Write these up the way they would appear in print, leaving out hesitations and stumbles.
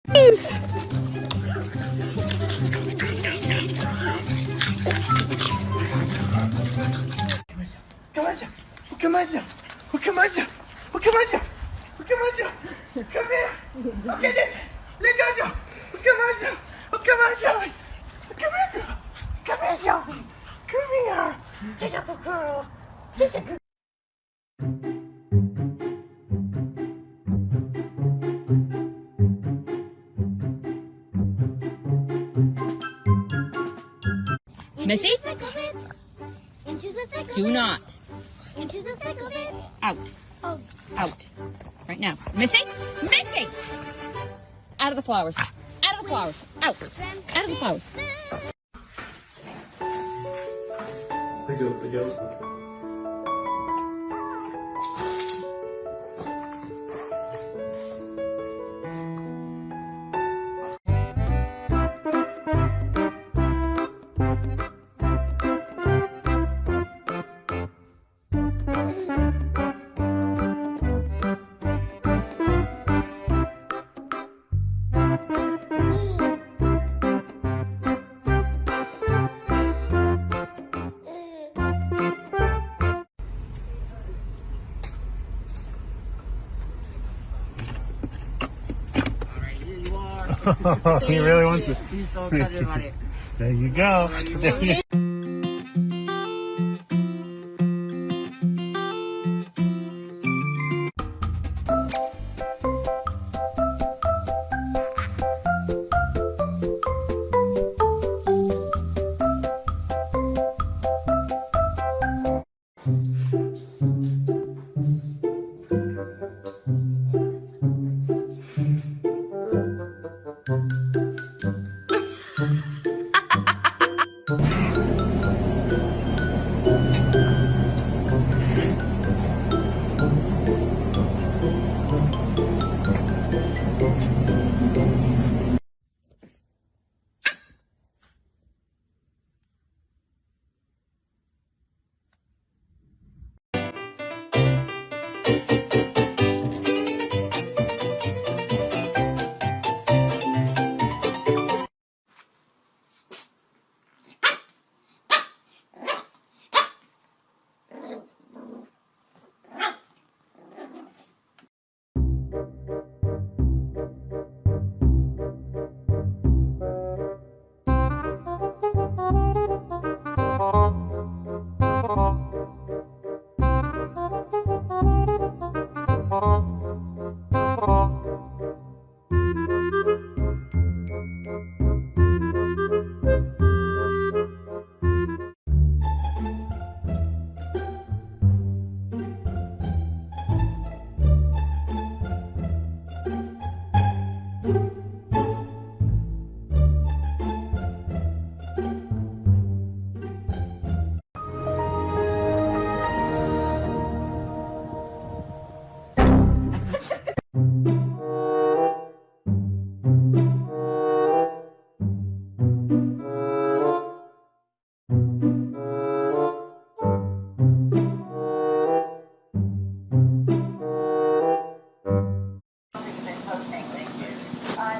Please. Ukimaja, ukimaja, ukimaja, ukimaja, ukimaja. Come here. Okay, this. Let go, ukimaja, ukimaja. Come here, girl. Come here, Shelby. Come here. Just a good girl. Just a good. Missy? Into the thick of Do it. not. Into the thick of it. Out. Oh. Out. Right now. Missy? Missy! Out of the flowers. Out of the flowers. Out. Out of the flowers. Legal. He really wants it. He's so excited about it. There you go.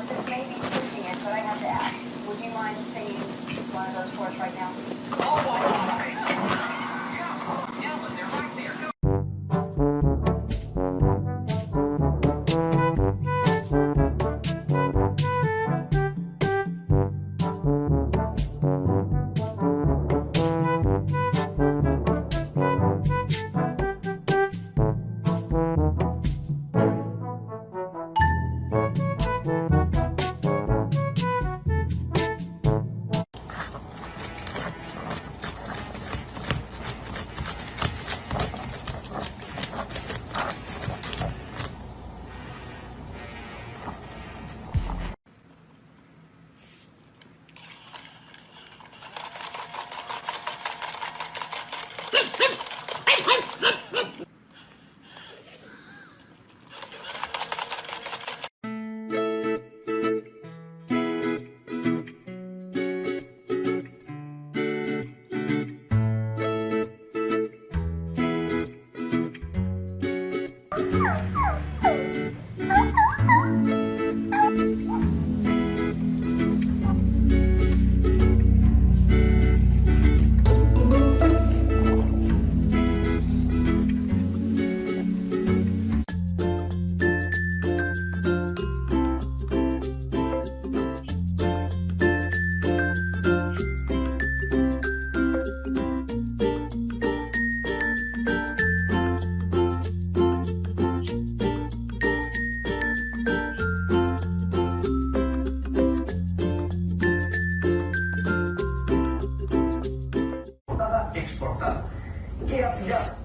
This may be pushing it, but I have to ask. Would you mind singing one of those for us right now? Oh, why not? Ellen, they're right there. Go.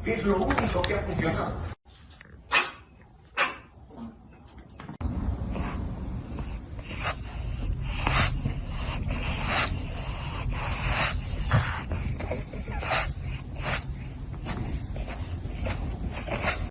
que es lo único que ha funcionado.